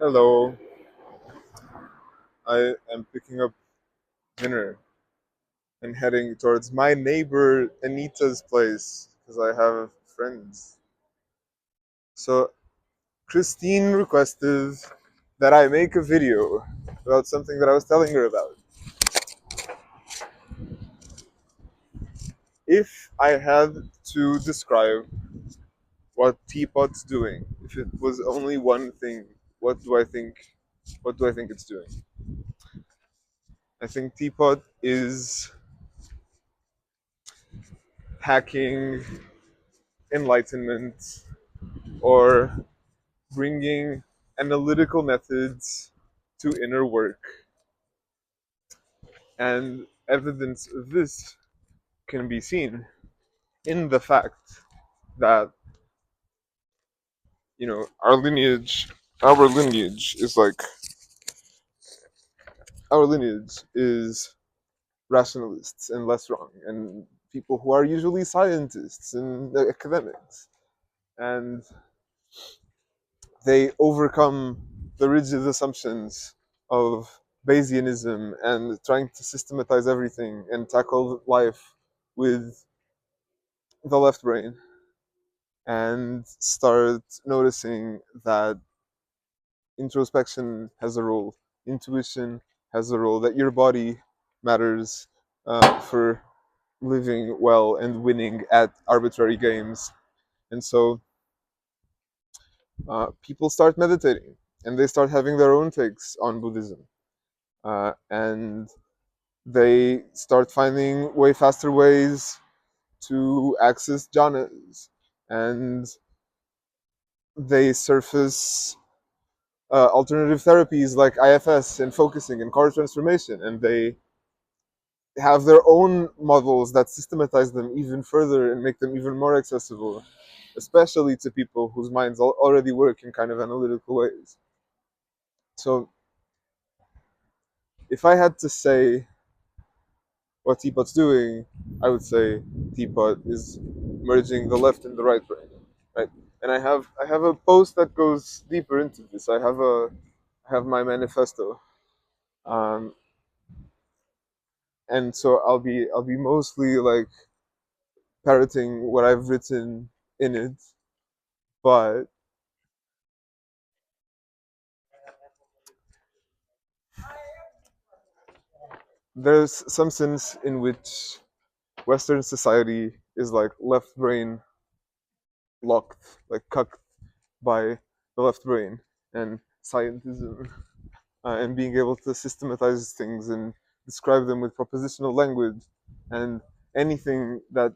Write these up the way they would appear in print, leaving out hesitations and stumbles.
Hello, I am picking up dinner and heading towards my neighbor Anita's place because I have friends. So, Christine requested that I make a video about something that I was telling her about. If I had to describe what Teapot's doing, if it was only one thing, what do I think? What do I think it's doing? I think Teapot is hacking enlightenment or bringing analytical methods to inner work. And evidence of this can be seen in the fact that, our lineage is like, our lineage is rationalists and less wrong, and people who are usually scientists and academics. And they overcome the rigid assumptions of Bayesianism and trying to systematize everything and tackle life with the left brain and start noticing that introspection has a role, intuition has a role, that your body matters for living well and winning at arbitrary games. And so people start meditating and they start having their own takes on Buddhism. And they start finding way faster ways to access jhanas, and they surface alternative therapies like IFS and focusing and color transformation, and they have their own models that systematize them even further and make them even more accessible, especially to people whose minds already work in kind of analytical ways. So, if I had to say what Teapot's doing, I would say Teapot is merging the left and the right brain, right? And I have a post that goes deeper into this. I have my manifesto, um, and so I'll be mostly like parroting what I've written in it, but there's some sense in which Western society is like left brain locked, like cucked by the left brain and scientism, and being able to systematize things and describe them with propositional language, and anything that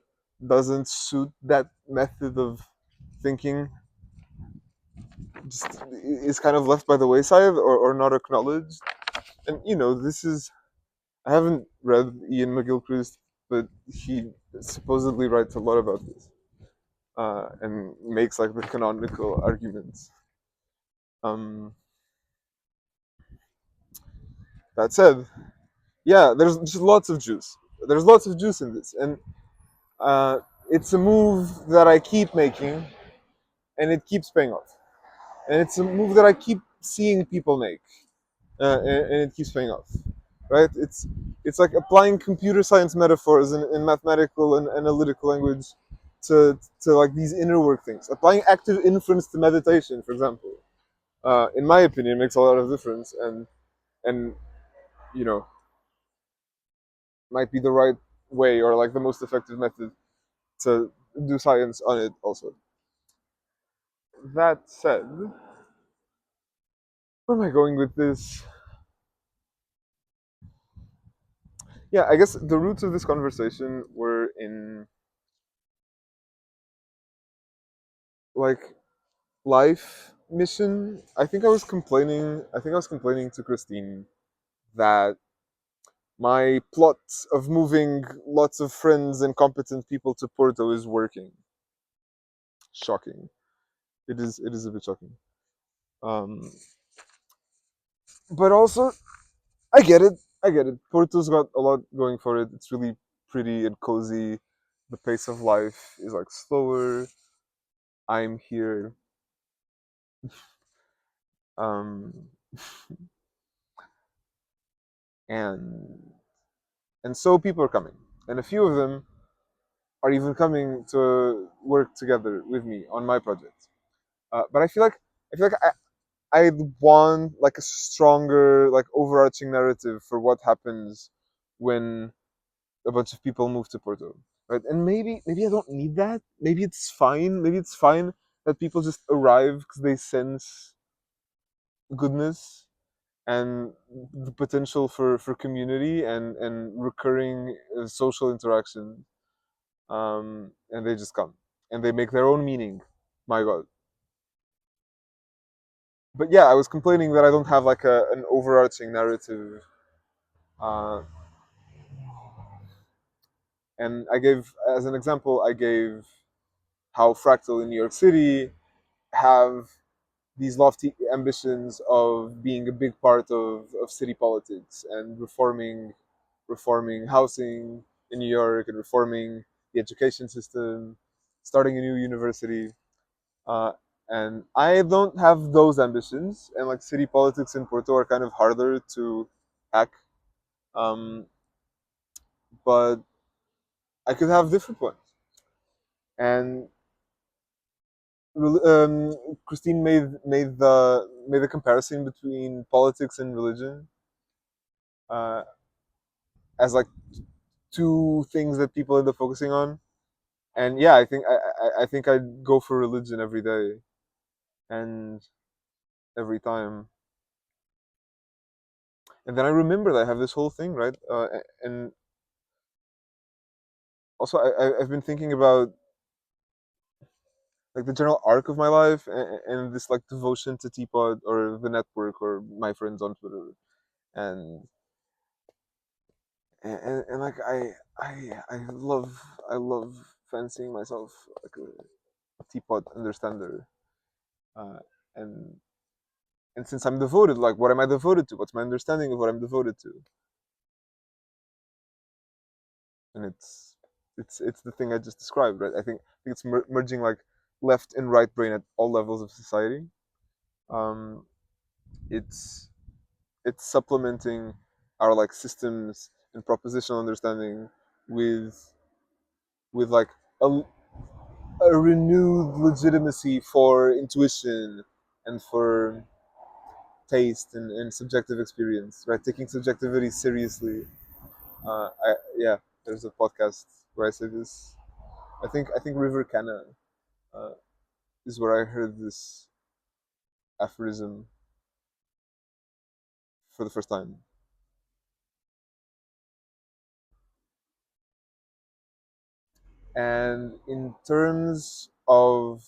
doesn't suit that method of thinking just is kind of left by the wayside, or not acknowledged. And this is, I haven't read Ian McGilchrist, but he supposedly writes a lot about this, and makes like the canonical arguments. Um, that said, yeah, there's just lots of juice. There's lots of juice in this, and it's a move that I keep making, and it keeps paying off. And it's a move that I keep seeing people make, and it keeps paying off. Right? It's like applying computer science metaphors in mathematical and analytical language to like these inner work things. Applying active inference to meditation, for example, in my opinion, makes a lot of difference, and you know might be the right way, or like the most effective method to do science on it also. That said, where am I going with this? Yeah, I guess the roots of this conversation were in like life mission. I think I was complaining to Christine that my plot of moving lots of friends and competent people to Porto is working. Shocking. It is a bit shocking. Um, but also I get it. I get it. Porto's got a lot going for it. It's really pretty and cozy. The pace of life is like slower. I'm here. um, and and so people are coming, and a few of them are even coming to work together with me on my project. But I feel like I want like a stronger, like overarching narrative for what happens when a bunch of people move to Porto, right? And maybe I don't need that. Maybe it's fine. Maybe it's fine that people just arrive because they sense goodness and the potential for community and recurring social interaction. And they just come and they make their own meaning. My God. But yeah, I was complaining that I don't have like an overarching narrative. Uh, and I gave, as an example, I gave how Fractal in New York City have these lofty ambitions of being a big part of city politics and reforming housing in New York and reforming the education system, starting a new university. Uh, and I don't have those ambitions, and like city politics in Porto are kind of harder to hack. Um, but I could have different ones. And Christine made the comparison between politics and religion uh, as like two things that people end up focusing on. And yeah, I think I'd go for religion every day and every time. And then I remember that I have this whole thing, right? And also I've been thinking about like the general arc of my life and this like devotion to Teapot or the network or my friends on Twitter and and like I love fancying myself like a Teapot understander, uh, and and since I'm devoted, like what am I devoted to? What's my understanding of what I'm devoted to? And it's the thing I just described, right? I think it's merging like left and right brain at all levels of society. Um, it's it's supplementing our like systems and propositional understanding with like a, a renewed legitimacy for intuition and for taste and subjective experience, right? Taking subjectivity seriously. Yeah, there's a podcast where I say this. I think River Canna uh, is where I heard this aphorism for the first time. And in terms of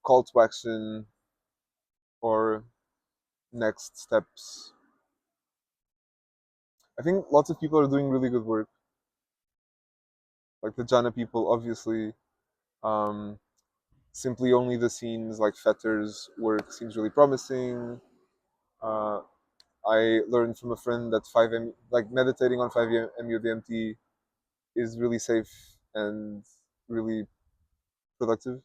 call to action or next steps, I think lots of people are doing really good work. Like the Jana people, obviously. Um, Simply only the scenes like Fetter's work seems really promising. Uh, I learned from a friend that 5M, like meditating on 5-MeO-DMT is really safe and really productive.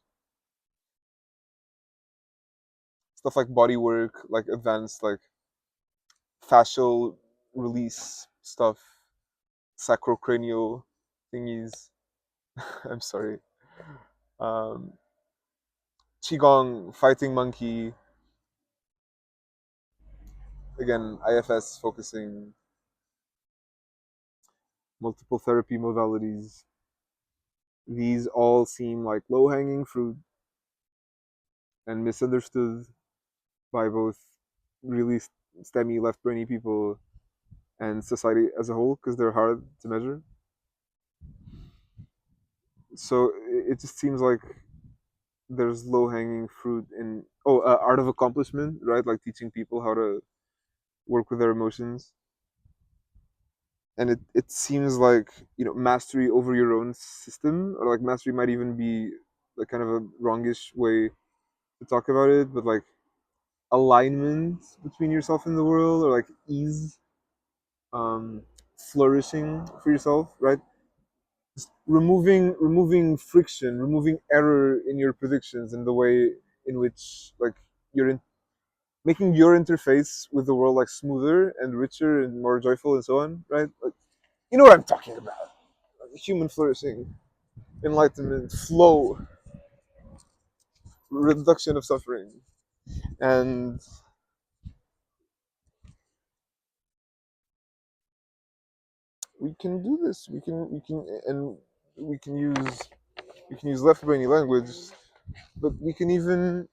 Stuff like body work, like advanced like fascial release stuff, sacrocranial thingies. I'm sorry. Um, Qigong, fighting monkey, again, IFS focusing, multiple therapy modalities. These all seem like low hanging fruit and misunderstood by both really STEMmy left brainy people and society as a whole because they're hard to measure. So it just seems like there's low hanging fruit in art of accomplishment, right? Like teaching people how to work with their emotions. And it seems like mastery over your own system, or like mastery might even be like kind of a wrongish way to talk about it, but like alignment between yourself and the world, or like ease, um, flourishing for yourself, right? Just removing friction, removing error in your predictions and the way in which like you're in, making your interface with the world like smoother and richer and more joyful and so on, right? Like, you know what I'm talking about. Like, human flourishing, enlightenment, flow, reduction of suffering. And we can do this. And we can use left brainy language, but we can even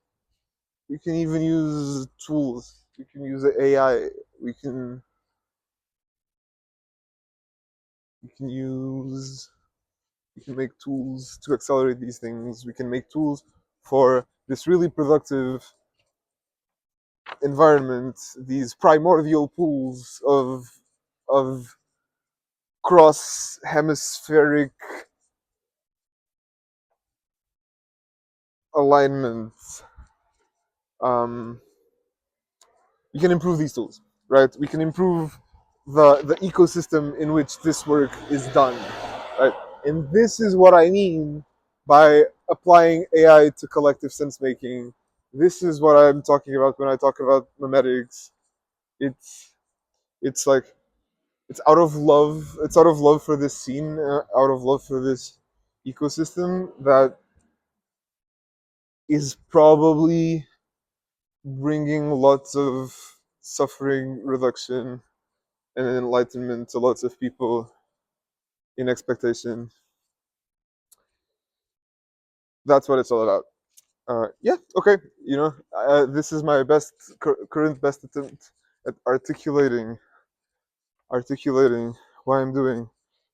use tools. We can use AI. We can we can use we can make tools to accelerate these things. We can make tools for this really productive environment, these primordial pools of cross hemispheric alignment. Um, we can improve these tools, right? We can improve the ecosystem in which this work is done, right? And this is what I mean by applying AI to collective sense making. This is what I'm talking about when I talk about memetics. It's it's like it's out of love. It's out of love for this scene, out of love for this ecosystem that is probably bringing lots of suffering reduction and enlightenment to lots of people in expectation. That's what it's all about. Yeah, okay. This is my current best attempt at articulating why I'm doing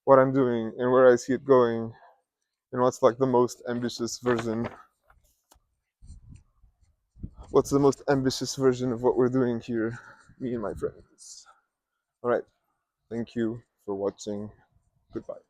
what I'm doing and where I see it going and what's the most ambitious version of what we're doing here, me and my friends. All right. Thank you for watching. Goodbye.